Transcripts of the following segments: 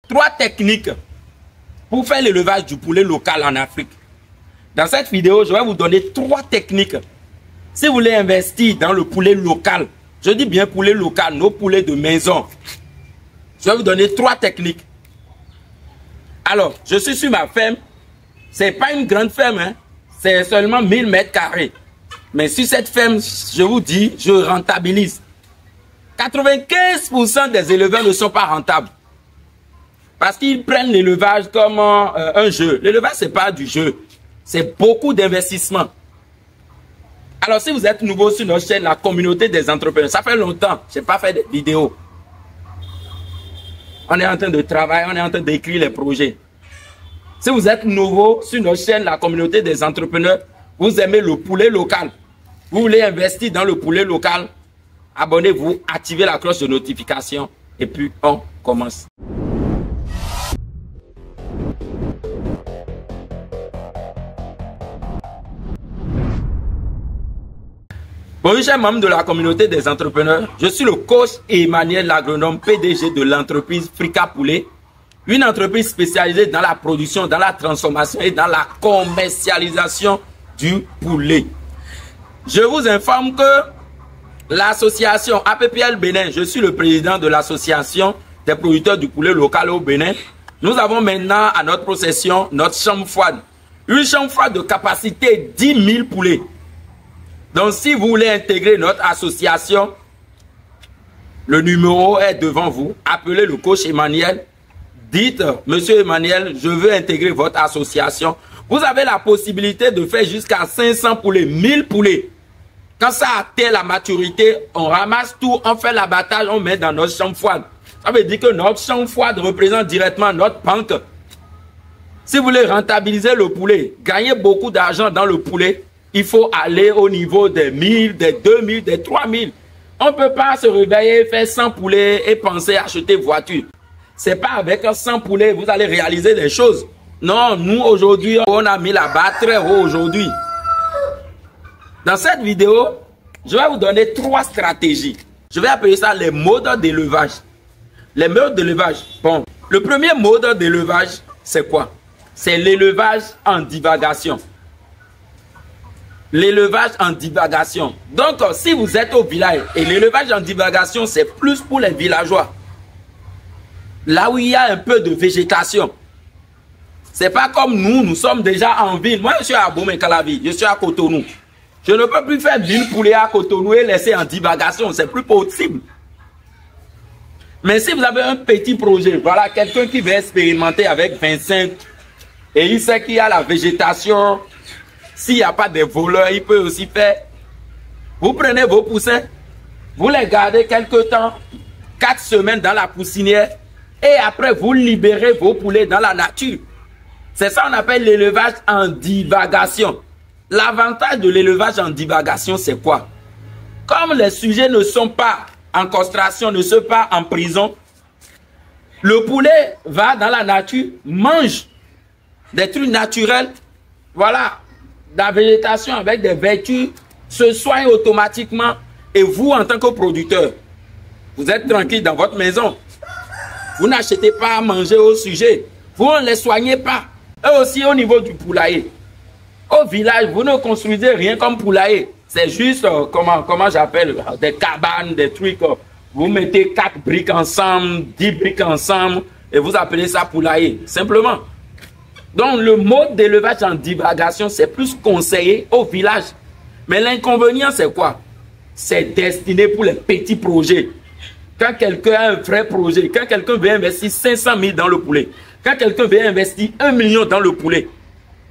3 techniques pour faire l'élevage du poulet local en Afrique. Dans cette vidéo, je vais vous donner 3 techniques. Si vous voulez investir dans le poulet local, je dis bien poulet local, nos poulets de maison, je vais vous donner 3 techniques. Alors, je suis sur ma ferme. Ce n'est pas une grande ferme, hein? C'est seulement 1000 mètres carrés. Mais sur cette ferme, je vous dis, je rentabilise. 95% des éleveurs ne sont pas rentables. Parce qu'ils prennent l'élevage comme un jeu. L'élevage, ce n'est pas du jeu. C'est beaucoup d'investissement. Alors, si vous êtes nouveau sur notre chaîne, la communauté des entrepreneurs, ça fait longtemps, je n'ai pas fait de vidéos. On est en train de travailler, on est en train d'écrire les projets. Si vous êtes nouveau sur notre chaîne, la communauté des entrepreneurs, vous aimez le poulet local, vous voulez investir dans le poulet local, abonnez-vous, activez la cloche de notification et puis on commence. Bonjour chers membres de la communauté des entrepreneurs, je suis le coach Emmanuel l'agronome PDG de l'entreprise Frika Poulet, une entreprise spécialisée dans la production, dans la transformation et dans la commercialisation du poulet. Je vous informe que l'association APPL Bénin, je suis le président de l'association des producteurs du poulet local au Bénin. Nous avons maintenant à notre possession notre chambre froide, une chambre froide de capacité 10 000 poulets. Donc, si vous voulez intégrer notre association, le numéro est devant vous. Appelez le coach Emmanuel. Dites, monsieur Emmanuel, je veux intégrer votre association. Vous avez la possibilité de faire jusqu'à 500 poulets, 1000 poulets. Quand ça atteint la maturité, on ramasse tout, on fait l'abattage, on met dans notre chambre froide. Ça veut dire que notre chambre froide représente directement notre banque. Si vous voulez rentabiliser le poulet, gagner beaucoup d'argent dans le poulet, il faut aller au niveau des 1000, des 2000, des 3000. On ne peut pas se réveiller, faire 100 poulets et penser acheter voiture. Ce n'est pas avec 100 poulets que vous allez réaliser des choses. Non, nous aujourd'hui, on a mis la barre très haut aujourd'hui. Dans cette vidéo, je vais vous donner 3 stratégies. Je vais appeler ça les modes d'élevage. Les modes d'élevage. Bon, le premier mode d'élevage, c'est quoi? C'est l'élevage en divagation. L'élevage en divagation. Donc, si vous êtes au village, et l'élevage en divagation, c'est plus pour les villageois. Là où il y a un peu de végétation. C'est pas comme nous, nous sommes déjà en ville. Moi, je suis à Bomé-Calavi, je suis à Cotonou. Je ne peux plus faire 1000 poulets à Cotonou et laisser en divagation. C'est plus possible. Mais si vous avez un petit projet, voilà, quelqu'un qui veut expérimenter avec 25 et il sait qu'il y a la végétation. S'il n'y a pas de voleurs, il peut aussi faire. Vous prenez vos poussins, vous les gardez quelque temps, 4 semaines dans la poussinière, et après vous libérez vos poulets dans la nature. C'est ça qu'on appelle l'élevage en divagation. L'avantage de l'élevage en divagation, c'est quoi? Comme les sujets ne sont pas en castration, ne sont pas en prison, le poulet va dans la nature, mange des trucs naturels, voilà, de la végétation avec des vertus, se soigne automatiquement. Et vous, en tant que producteur, vous êtes tranquille dans votre maison. Vous n'achetez pas à manger au sujet. Vous ne les soignez pas. Et aussi au niveau du poulailler. Au village, vous ne construisez rien comme poulailler. C'est juste, comment j'appelle, des cabanes, des trucs. Vous mettez 4 briques ensemble, 10 briques ensemble, et vous appelez ça poulailler. Simplement. Donc, le mode d'élevage en divagation, c'est plus conseillé au village. Mais l'inconvénient, c'est quoi? C'est destiné pour les petits projets. Quand quelqu'un a un vrai projet, quand quelqu'un veut investir 500 000 dans le poulet, quand quelqu'un veut investir 1 million dans le poulet,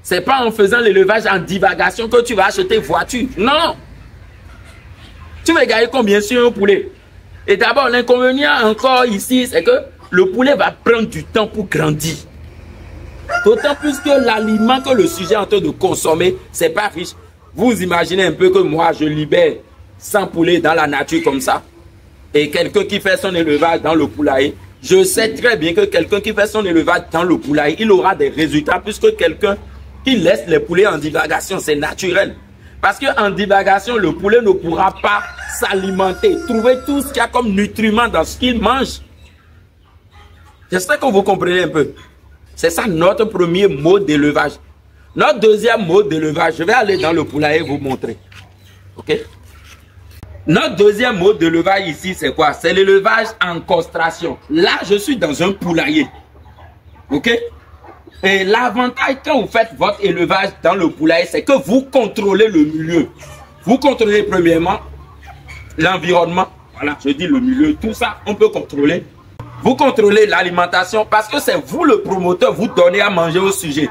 ce n'est pas en faisant l'élevage en divagation que tu vas acheter voiture. Non! Tu veux gagner combien sur un poulet? Et d'abord, l'inconvénient encore ici, c'est que le poulet va prendre du temps pour grandir. D'autant plus que l'aliment que le sujet est en train de consommer, c'est pas riche. Vous imaginez un peu que moi, je libère 100 poulets dans la nature comme ça. Et quelqu'un qui fait son élevage dans le poulailler, je sais très bien que quelqu'un qui fait son élevage dans le poulailler, il aura des résultats plus que quelqu'un qui laisse les poulets en divagation. C'est naturel. Parce qu'en divagation, le poulet ne pourra pas s'alimenter, trouver tout ce qu'il y a comme nutriments dans ce qu'il mange. J'espère que vous comprenez un peu. C'est ça notre premier mode d'élevage. Notre deuxième mode d'élevage, je vais aller dans le poulailler vous montrer. Ok? Notre deuxième mode d'élevage ici, c'est quoi? C'est l'élevage en castration. Là, je suis dans un poulailler. Ok? Et l'avantage quand vous faites votre élevage dans le poulailler, c'est que vous contrôlez le milieu. Vous contrôlez premièrement l'environnement. Voilà, je dis le milieu, tout ça, on peut contrôler. Vous contrôlez l'alimentation parce que c'est vous le promoteur, vous donnez à manger au sujet.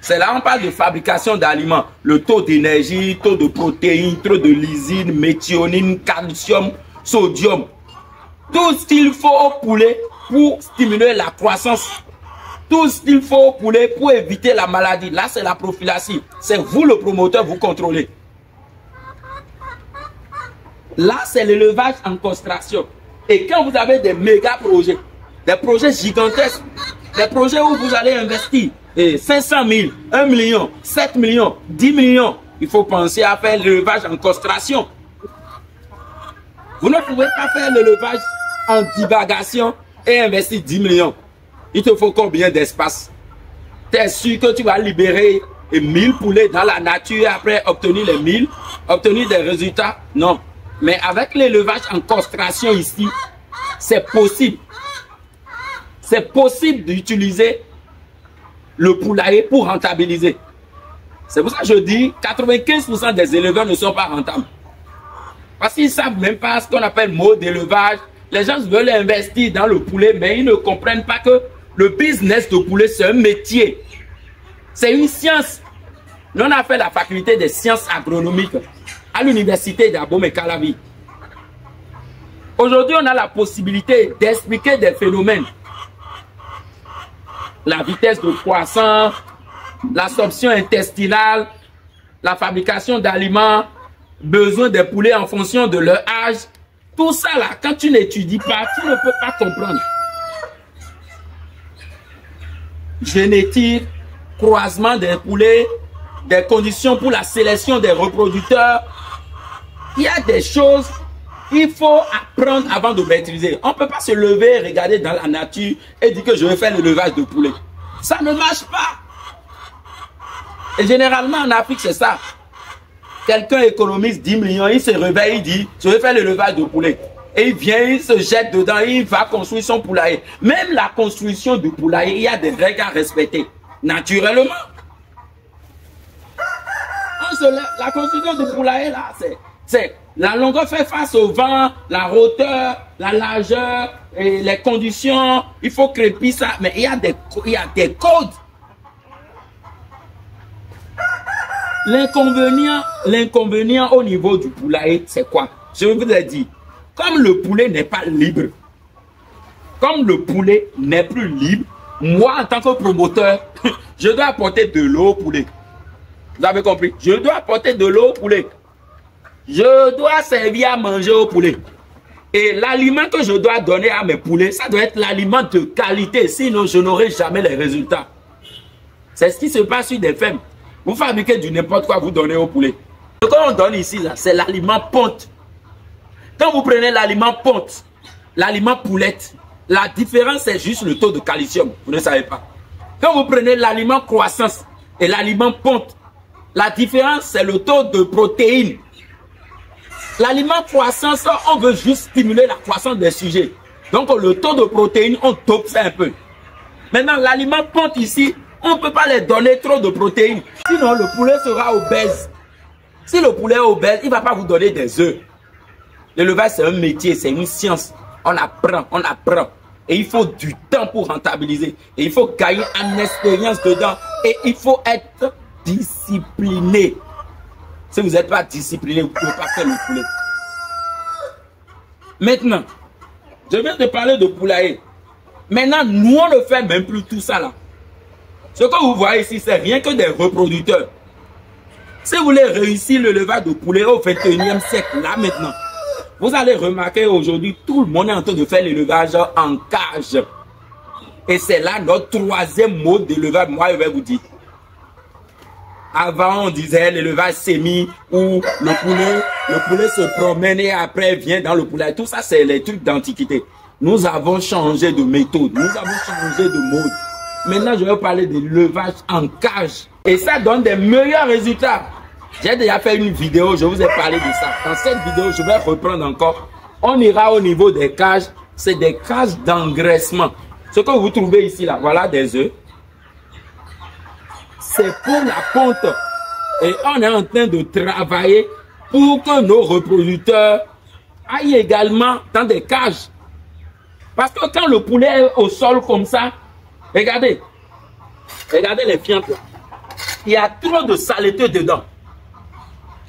C'est là on parle de fabrication d'aliments. Le taux d'énergie, taux de protéines, taux de lysine, méthionine, calcium, sodium. Tout ce qu'il faut au poulet pour stimuler la croissance. Tout ce qu'il faut au poulet pour éviter la maladie. Là, c'est la prophylaxie. C'est vous le promoteur, vous contrôlez. Là, c'est l'élevage en castration. Et quand vous avez des méga projets, des projets gigantesques, des projets où vous allez investir 500 000, 1 million, 7 millions, 10 millions, il faut penser à faire l'élevage en castration. Vous ne pouvez pas faire l'élevage en divagation et investir 10 millions. Il te faut combien d'espace? Tu es sûr que tu vas libérer 1000 poulets dans la nature et après obtenir les 1000, obtenir des résultats? Non. Mais avec l'élevage en castration ici, c'est possible. C'est possible d'utiliser le poulailler pour rentabiliser. C'est pour ça que je dis 95% des éleveurs ne sont pas rentables. Parce qu'ils ne savent même pas ce qu'on appelle mode d'élevage. Les gens veulent investir dans le poulet, mais ils ne comprennent pas que le business de poulet, c'est un métier. C'est une science. Nous, on a fait la faculté des sciences agronomiques à l'université d'Abomey-Calavi. Aujourd'hui, on a la possibilité d'expliquer des phénomènes. La vitesse de croissance, l'absorption intestinale, la fabrication d'aliments, besoin des poulets en fonction de leur âge. Tout ça là, quand tu n'étudies pas, tu ne peux pas comprendre. Génétique, croisement des poulets, des conditions pour la sélection des reproducteurs. Il y a des choses qu'il faut apprendre avant de maîtriser. On ne peut pas se lever, regarder dans la nature et dire que je vais faire l'élevage de poulet. Ça ne marche pas. Et généralement en Afrique, c'est ça. Quelqu'un économise 10 millions, il se réveille, il dit, je vais faire l'élevage de poulet. Et il vient, il se jette dedans, il va construire son poulailler. Même la construction du poulailler, il y a des règles à respecter. Naturellement. La construction du poulailler, là, c'est la longueur fait face au vent, la hauteur, la largeur, et les conditions. Il faut crépir ça, mais il y a des codes. L'inconvénient au niveau du poulailler, c'est quoi? Je vous ai dit, comme le poulet n'est pas libre, comme le poulet n'est plus libre, moi, en tant que promoteur, je dois apporter de l'eau au poulet. Vous avez compris? Je dois apporter de l'eau au poulet. Je dois servir à manger au poulet. Et l'aliment que je dois donner à mes poulets, ça doit être l'aliment de qualité. Sinon, je n'aurai jamais les résultats. C'est ce qui se passe sur des fermes. Vous fabriquez du n'importe quoi, vous donnez au poulet. Ce qu'on donne ici, c'est l'aliment ponte. Quand vous prenez l'aliment ponte, l'aliment poulette, la différence, c'est juste le taux de calcium. Vous ne savez pas. Quand vous prenez l'aliment croissance et l'aliment ponte, la différence, c'est le taux de protéines. L'aliment croissance, on veut juste stimuler la croissance des sujets. Donc, le taux de protéines, on dope ça un peu. Maintenant, l'aliment ponte ici, on ne peut pas les donner trop de protéines. Sinon, le poulet sera obèse. Si le poulet est obèse, il ne va pas vous donner des œufs. L'élevage, c'est un métier, c'est une science. On apprend, on apprend. Et il faut du temps pour rentabiliser. Et il faut gagner en expérience dedans. Et il faut être discipliné. Si vous n'êtes pas discipliné, vous ne pouvez pas faire le poulet. Maintenant, je viens de parler de poulailler. Maintenant, nous, on ne fait même plus tout ça là. Ce que vous voyez ici, c'est rien que des reproducteurs. Si vous voulez réussir l'élevage de poulet au 21e siècle, là maintenant, vous allez remarquer aujourd'hui, tout le monde est en train de faire l'élevage en cage. Et c'est là notre troisième mode d'élevage, moi je vais vous dire. Avant, on disait l'élevage sémi où le poulet se promène et après vient dans le poulailler. Tout ça, c'est les trucs d'antiquité. nous avons changé de méthode, nous avons changé de mode. Maintenant, je vais parler de l'élevage en cage. Et ça donne des meilleurs résultats. J'ai déjà fait une vidéo, je vous ai parlé de ça. Dans cette vidéo, je vais reprendre encore. On ira au niveau des cages. C'est des cages d'engraissement. Ce que vous trouvez ici, là, voilà des œufs. C'est pour la ponte. Et on est en train de travailler pour que nos reproducteurs aillent également dans des cages. Parce que quand le poulet est au sol comme ça, regardez les fientes là. Il y a trop de saleté dedans.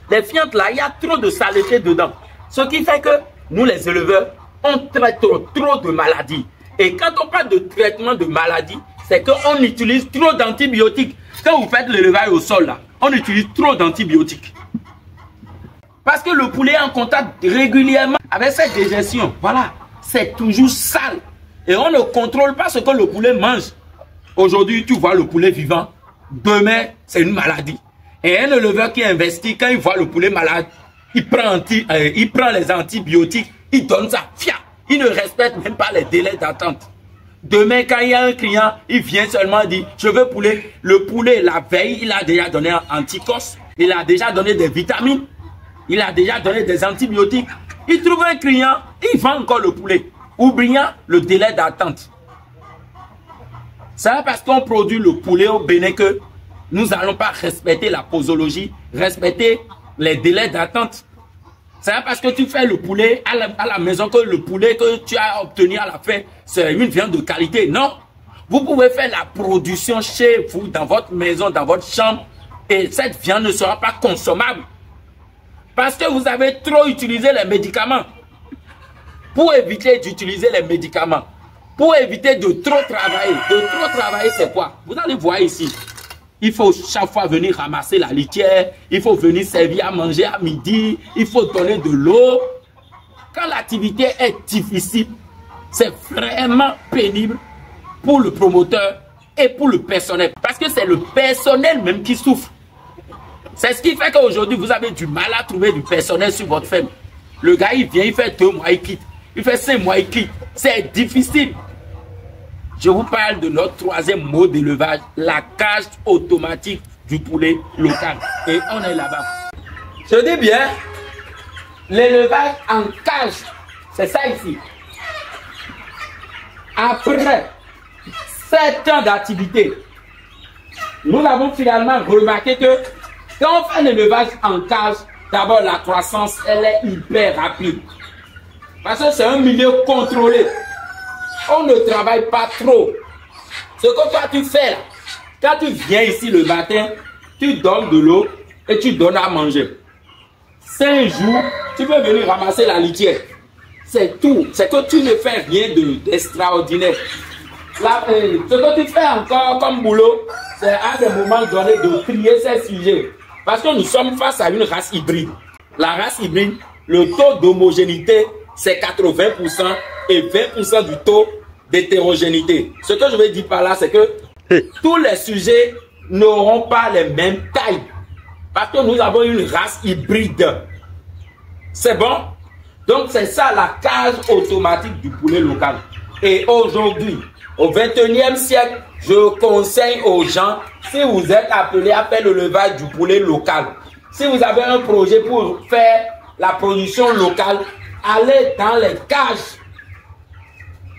Les fientes là, il y a trop de saleté dedans. Ce qui fait que nous les éleveurs, on traite trop de maladies. Et quand on parle de traitement de maladies, c'est qu'on utilise trop d'antibiotiques. Quand vous faites l'élevage au sol là, on utilise trop d'antibiotiques. Parce que le poulet est en contact régulièrement avec cette digestion. Voilà, c'est toujours sale. Et on ne contrôle pas ce que le poulet mange. Aujourd'hui, tu vois le poulet vivant. Demain, c'est une maladie. Et un éleveur qui investit, quand il voit le poulet malade, il prend les antibiotiques, il donne ça. Il ne respecte même pas les délais d'attente. Demain, quand il y a un client, il vient seulement dire, je veux poulet. Le poulet, la veille, il a déjà donné un anticorps. Il a déjà donné des vitamines. Il a déjà donné des antibiotiques. Il trouve un client, il vend encore le poulet. Oubliant le délai d'attente. C'est parce qu'on produit le poulet au Bénin que nous n'allons pas respecter la posologie, respecter les délais d'attente. C'est parce que tu fais le poulet à la maison que le poulet que tu as obtenu à la fin, c'est une viande de qualité. Non. Vous pouvez faire la production chez vous, dans votre maison, dans votre chambre, et cette viande ne sera pas consommable. Parce que vous avez trop utilisé les médicaments. Pour éviter d'utiliser les médicaments, pour éviter de trop travailler. De trop travailler, c'est quoi? Vous allez voir ici. Il faut chaque fois venir ramasser la litière. Il faut venir servir à manger à midi. Il faut donner de l'eau. Quand l'activité est difficile, c'est vraiment pénible pour le promoteur et pour le personnel. Parce que c'est le personnel même qui souffre. C'est ce qui fait qu'aujourd'hui, vous avez du mal à trouver du personnel sur votre ferme. Le gars, il vient, il fait 2 mois, il quitte. Il fait 5 mois, il quitte. C'est difficile. Je vous parle de notre 3e mode d'élevage, la cage automatique du poulet local. Et on est là-bas. Je dis bien, l'élevage en cage, c'est ça ici. Après 7 ans d'activité, nous avons finalement remarqué que quand on fait l'élevage en cage, d'abord la croissance, elle est hyper rapide. Parce que c'est un milieu contrôlé. On ne travaille pas trop. Ce que toi tu fais là, quand tu viens ici le matin, tu donnes de l'eau et tu donnes à manger. 5 jours, tu peux venir ramasser la litière. C'est tout. C'est que tu ne fais rien d'extraordinaire. Ce que tu fais encore comme boulot, c'est à des moments donnés de trier ces sujets. Parce que nous sommes face à une race hybride. La race hybride, le taux d'homogénéité, c'est 80% et 20% du taux d'hétérogénéité. Ce que je veux dire par là, c'est que tous les sujets n'auront pas les mêmes tailles. Parce que nous avons une race hybride. C'est bon? Donc c'est ça la cage automatique du poulet local. Et aujourd'hui, au 21e siècle, je conseille aux gens, si vous êtes appelés à faire l'élevage du poulet local, si vous avez un projet pour faire la production locale, allez dans les cages.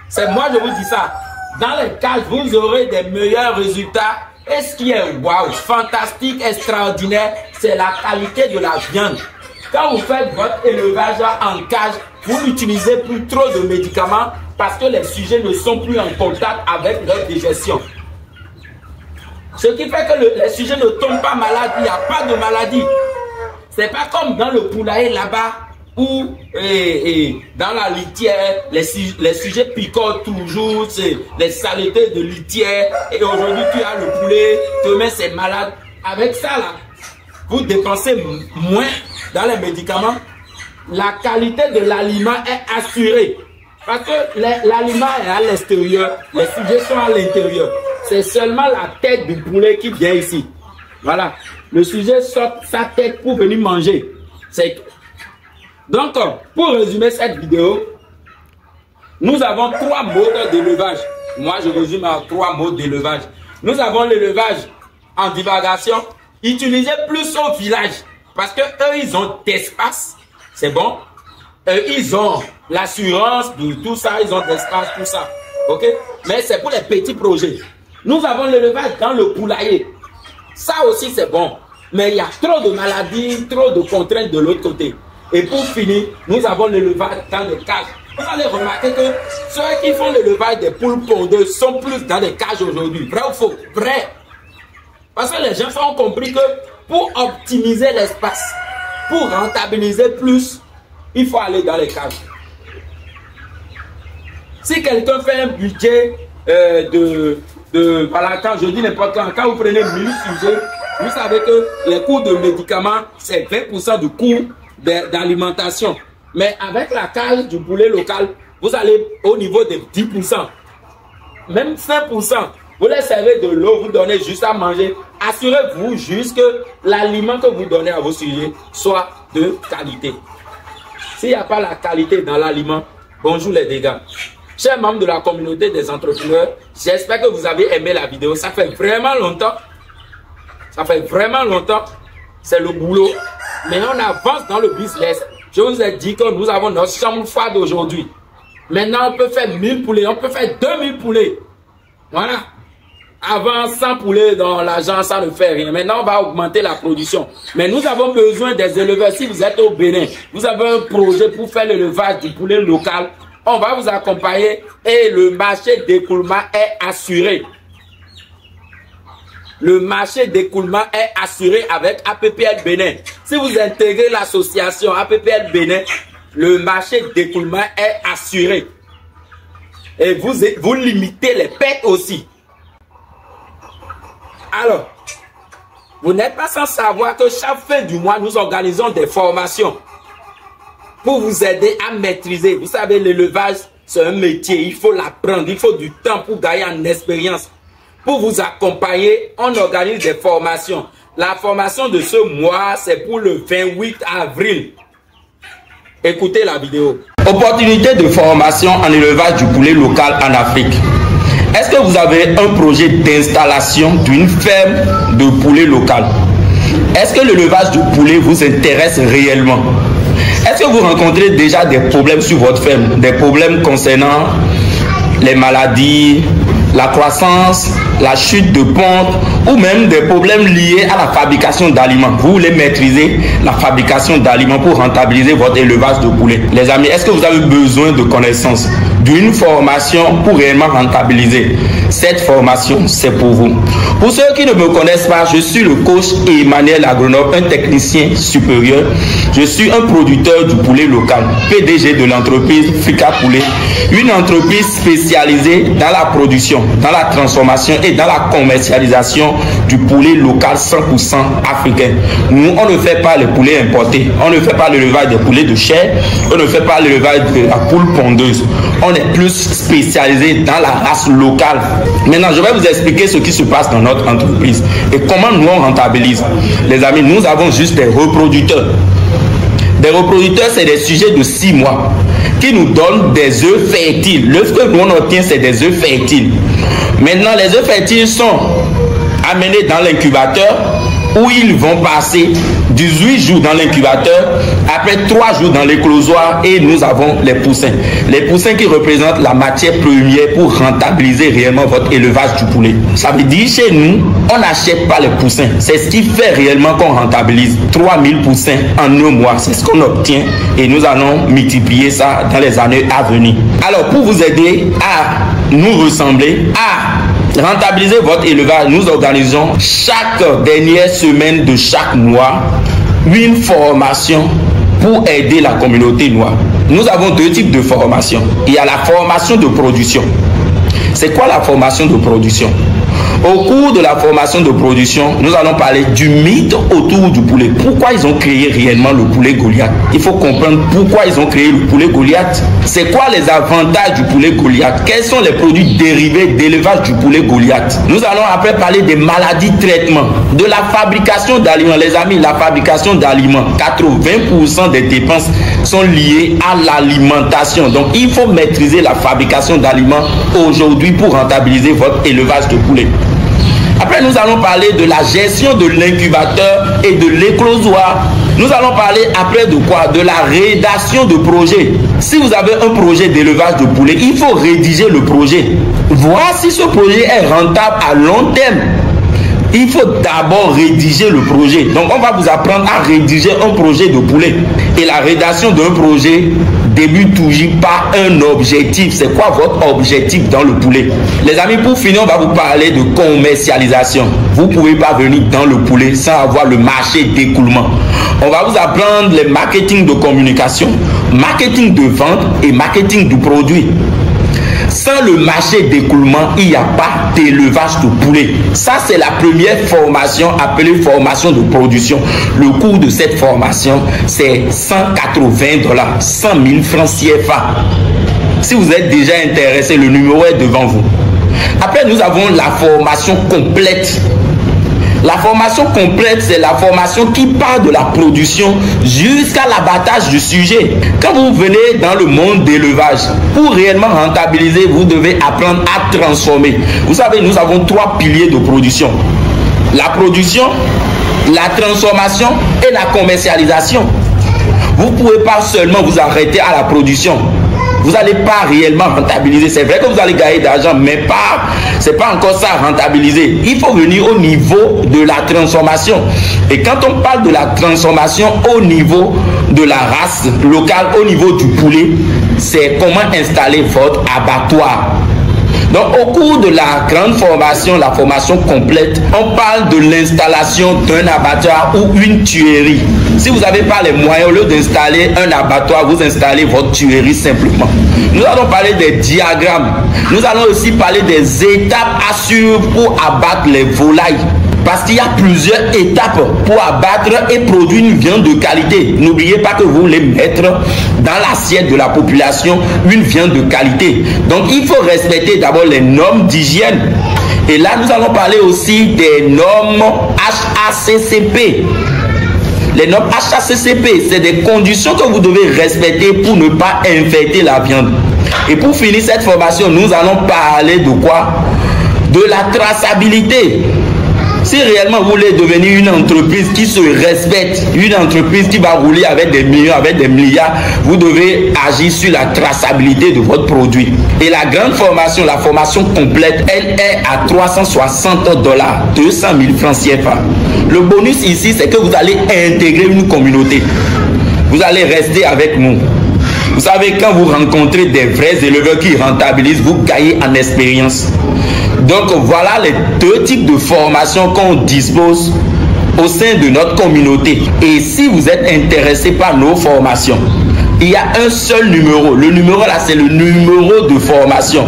C'est moi, je vous dis ça. Dans les cages, vous aurez des meilleurs résultats. Et ce qui est waouh, fantastique, extraordinaire, c'est la qualité de la viande. Quand vous faites votre élevage en cage, vous n'utilisez plus trop de médicaments parce que les sujets ne sont plus en contact avec leur digestion. Ce qui fait que les sujets ne tombent pas malades, il n'y a pas de maladie. C'est pas comme dans le poulailler là-bas où dans la litière, les sujets picotent toujours, c'est les saletés de litière. Et aujourd'hui, tu as le poulet, demain c'est malade. Avec ça, là, vous dépensez moins dans les médicaments. La qualité de l'aliment est assurée. Parce que l'aliment est à l'extérieur, les sujets sont à l'intérieur. C'est seulement la tête du poulet qui vient ici. Voilà. Le sujet sort sa tête pour venir manger. Donc, pour résumer cette vidéo, Nous avons 3 modes d'élevage. Moi, je résume à 3 modes d'élevage. Nous avons l'élevage en divagation. Utilisez plus au village. Parce que eux, ils ont d'espace. C'est bon. Ils ont l'assurance de tout ça. Ils ont d'espace, tout ça. Ok? Mais c'est pour les petits projets. Nous avons l'élevage dans le poulailler. Ça aussi, c'est bon. Mais il y a trop de maladies, trop de contraintes de l'autre côté. Et pour finir, nous avons l'élevage dans les cages. Vous allez remarquer que ceux qui font l'élevage des poules pondeuses sont plus dans les cages aujourd'hui. Vrai ou faux? Vrai. Parce que les gens ont compris que pour optimiser l'espace, pour rentabiliser plus, il faut aller dans les cages. Si quelqu'un fait un budget voilà, quand je dis n'importe quand vous prenez 1000 sujets, vous savez que les coûts de médicaments, c'est 20% du coût d'alimentation. Mais avec la cage du poulet local, vous allez au niveau de 10%. Même 5%. Vous les servez de l'eau, vous donnez juste à manger. Assurez-vous juste que l'aliment que vous donnez à vos sujets soit de qualité. S'il n'y a pas la qualité dans l'aliment, bonjour les dégâts. Chers membres de la communauté des entrepreneurs, j'espère que vous avez aimé la vidéo. Ça fait vraiment longtemps. Ça fait vraiment longtemps. C'est le boulot. Mais on avance dans le business. Je vous ai dit que nous avons notre chambre froide aujourd'hui. Maintenant, on peut faire 1000 poulets. On peut faire 2000 poulets. Voilà. Avant, 100 poulets dans l'argent, ça ne fait rien. Maintenant, on va augmenter la production. Mais nous avons besoin des éleveurs. Si vous êtes au Bénin, vous avez un projet pour faire l'élevage du poulet local, on va vous accompagner et le marché d'écoulement est assuré. Le marché d'écoulement est assuré avec APPL Bénin. Si vous intégrez l'association APPL Bénin, le marché d'écoulement est assuré. Et vous limitez les pertes aussi. Alors, vous n'êtes pas sans savoir que chaque fin du mois, nous organisons des formations pour vous aider à maîtriser. Vous savez, l'élevage, c'est un métier. Il faut l'apprendre. Il faut du temps pour gagner en expérience. Pour vous accompagner, on organise des formations. La formation de ce mois, c'est pour le 28 avril. Écoutez la vidéo. Opportunité de formation en élevage du poulet local en Afrique. Est-ce que vous avez un projet d'installation d'une ferme de poulet local? Est-ce que l'élevage du poulet vous intéresse réellement? Est-ce que vous rencontrez déjà des problèmes sur votre ferme? Des problèmes concernant les maladies, la croissance, la chute de ponte ou même des problèmes liés à la fabrication d'aliments. Vous voulez maîtriser la fabrication d'aliments pour rentabiliser votre élevage de poulet. Les amis, est-ce que vous avez besoin de connaissances, d'une formation pour réellement rentabiliser? Cette formation, c'est pour vous. Pour ceux qui ne me connaissent pas, je suis le coach Emmanuel Agronome, un technicien supérieur. Je suis un producteur du poulet local, PDG de l'entreprise Frika Poulet, une entreprise spécialisée dans la production, dans la transformation et dans la commercialisation du poulet local 100% africain. Nous, on ne fait pas les poulets importés, on ne fait pas l'élevage des poulets de chair, on ne fait pas l'élevage de la poule pondeuse. On est plus spécialisé dans la race locale. Maintenant, je vais vous expliquer ce qui se passe dans notre entreprise et comment nous on rentabilise. Les amis, nous avons juste des reproducteurs. Des reproducteurs, c'est des sujets de 6 mois qui nous donnent des œufs fertiles. L'œuf que nous on obtient, c'est des œufs fertiles. Maintenant, les œufs fertiles sont amenés dans l'incubateur où ils vont passer 18 jours dans l'incubateur, après 3 jours dans l'éclosoir et nous avons les poussins. Les poussins qui représentent la matière première pour rentabiliser réellement votre élevage du poulet. Ça veut dire chez nous, on n'achète pas les poussins. C'est ce qui fait réellement qu'on rentabilise 3000 poussins en 1 mois. C'est ce qu'on obtient et nous allons multiplier ça dans les années à venir. Alors pour vous aider à nous ressembler, à rentabiliser votre élevage, nous organisons chaque dernière semaine de chaque mois une formation pour aider la communauté noire. Nous avons 2 types de formation. Il y a la formation de production. C'est quoi la formation de production? Au cours de la formation de production, nous allons parler du mythe autour du poulet. Pourquoi ils ont créé réellement le poulet Goliath? Il faut comprendre pourquoi ils ont créé le poulet Goliath. C'est quoi les avantages du poulet Goliath? Quels sont les produits dérivés d'élevage du poulet Goliath? Nous allons après parler des maladies de traitement, de la fabrication d'aliments. Les amis, la fabrication d'aliments, 80% des dépenses, sont liées à l'alimentation. Donc, il faut maîtriser la fabrication d'aliments aujourd'hui pour rentabiliser votre élevage de poulet. Après, nous allons parler de la gestion de l'incubateur et de l'éclosoir. Nous allons parler après de quoi? De la rédaction de projet. Si vous avez un projet d'élevage de poulet, il faut rédiger le projet. Voir si ce projet est rentable à long terme. Il faut d'abord rédiger le projet. Donc, on va vous apprendre à rédiger un projet de poulet. Et la rédaction d'un projet débute toujours par un objectif. C'est quoi votre objectif dans le poulet? Les amis, pour finir, on va vous parler de commercialisation. Vous ne pouvez pas venir dans le poulet sans avoir le marché d'écoulement. On va vous apprendre les marketing de communication, marketing de vente et marketing du produit. Sans le marché d'écoulement, il n'y a pas d'élevage de poulet. Ça, c'est la première formation appelée formation de production. Le coût de cette formation, c'est 180 $, 100 000 francs CFA. Si vous êtes déjà intéressé, le numéro est devant vous. Après, nous avons la formation complète. La formation complète, c'est la formation qui part de la production jusqu'à l'abattage du sujet. Quand vous venez dans le monde d'élevage, pour réellement rentabiliser, vous devez apprendre à transformer. Vous savez, nous avons 3 piliers de production. La production, la transformation et la commercialisation. Vous ne pouvez pas seulement vous arrêter à la production. Vous n'allez pas réellement rentabiliser. C'est vrai que vous allez gagner d'argent, mais ce n'est pas encore ça rentabiliser. Il faut venir au niveau de la transformation. Et quand on parle de la transformation au niveau de la race locale, au niveau du poulet, c'est comment installer votre abattoir. Donc, au cours de la grande formation, la formation complète, on parle de l'installation d'un abattoir ou une tuerie. Si vous n'avez pas les moyens, au lieu d'installer un abattoir, vous installez votre tuerie simplement. Nous allons parler des diagrammes. Nous allons aussi parler des étapes à suivre pour abattre les volailles. Parce qu'il y a plusieurs étapes pour abattre et produire une viande de qualité. N'oubliez pas que vous voulez mettre dans l'assiette de la population une viande de qualité. Donc, il faut respecter d'abord les normes d'hygiène. Et là, nous allons parler aussi des normes HACCP. Les normes HACCP, c'est des conditions que vous devez respecter pour ne pas infecter la viande. Et pour finir cette formation, nous allons parler de quoi? De la traçabilité. Si réellement vous voulez devenir une entreprise qui se respecte, une entreprise qui va rouler avec des millions, avec des milliards, vous devez agir sur la traçabilité de votre produit. Et la grande formation, la formation complète, elle est à 360 $, 200 000 francs CFA. Le bonus ici, c'est que vous allez intégrer une communauté. Vous allez rester avec nous. Vous savez, quand vous rencontrez des vrais éleveurs qui rentabilisent, vous gagnez en expérience. Donc voilà les 2 types de formations qu'on dispose au sein de notre communauté. Et si vous êtes intéressé par nos formations, il y a un seul numéro. Le numéro là, c'est le numéro de formation.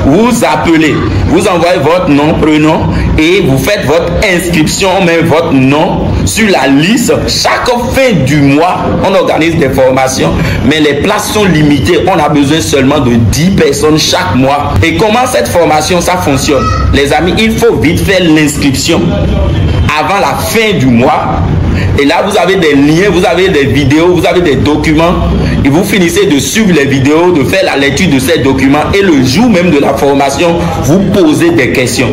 Vous appelez, vous envoyez votre nom, prénom et vous faites votre inscription, on met votre nom sur la liste. Chaque fin du mois, on organise des formations, mais les places sont limitées. On a besoin seulement de 10 personnes chaque mois. Et comment cette formation, ça fonctionne? Les amis, il faut vite faire l'inscription avant la fin du mois. Et là, vous avez des liens, vous avez des vidéos, vous avez des documents. Et vous finissez de suivre les vidéos, de faire la lecture de ces documents. Et le jour même de la formation, vous posez des questions.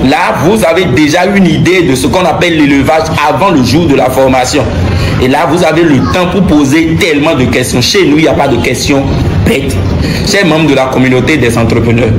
Là, vous avez déjà une idée de ce qu'on appelle l'élevage avant le jour de la formation. Et là, vous avez le temps pour poser tellement de questions. Chez nous, il n'y a pas de questions bêtes. Chers membres de la communauté des entrepreneurs,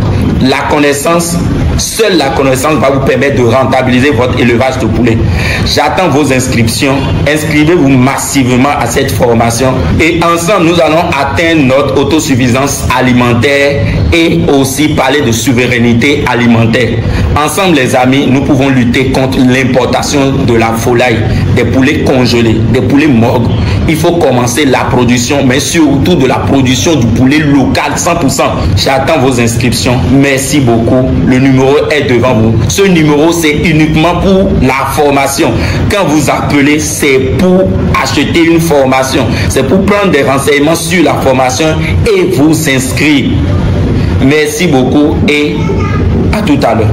la connaissance, seule la connaissance va vous permettre de rentabiliser votre élevage de poulet. J'attends vos inscriptions. Inscrivez-vous massivement à cette formation. Et ensemble, nous allons atteindre notre autosuffisance alimentaire et aussi parler de souveraineté alimentaire. Ensemble, les amis, nous pouvons lutter contre l'importation de la volaille, des poulets congelés, des poulets morts. Il faut commencer la production, mais surtout de la production du poulet local 100%. J'attends vos inscriptions. Merci beaucoup. Le numéro est devant vous. Ce numéro, c'est uniquement pour la formation. Quand vous appelez, c'est pour acheter une formation. C'est pour prendre des renseignements sur la formation et vous inscrire. Merci beaucoup et à tout à l'heure.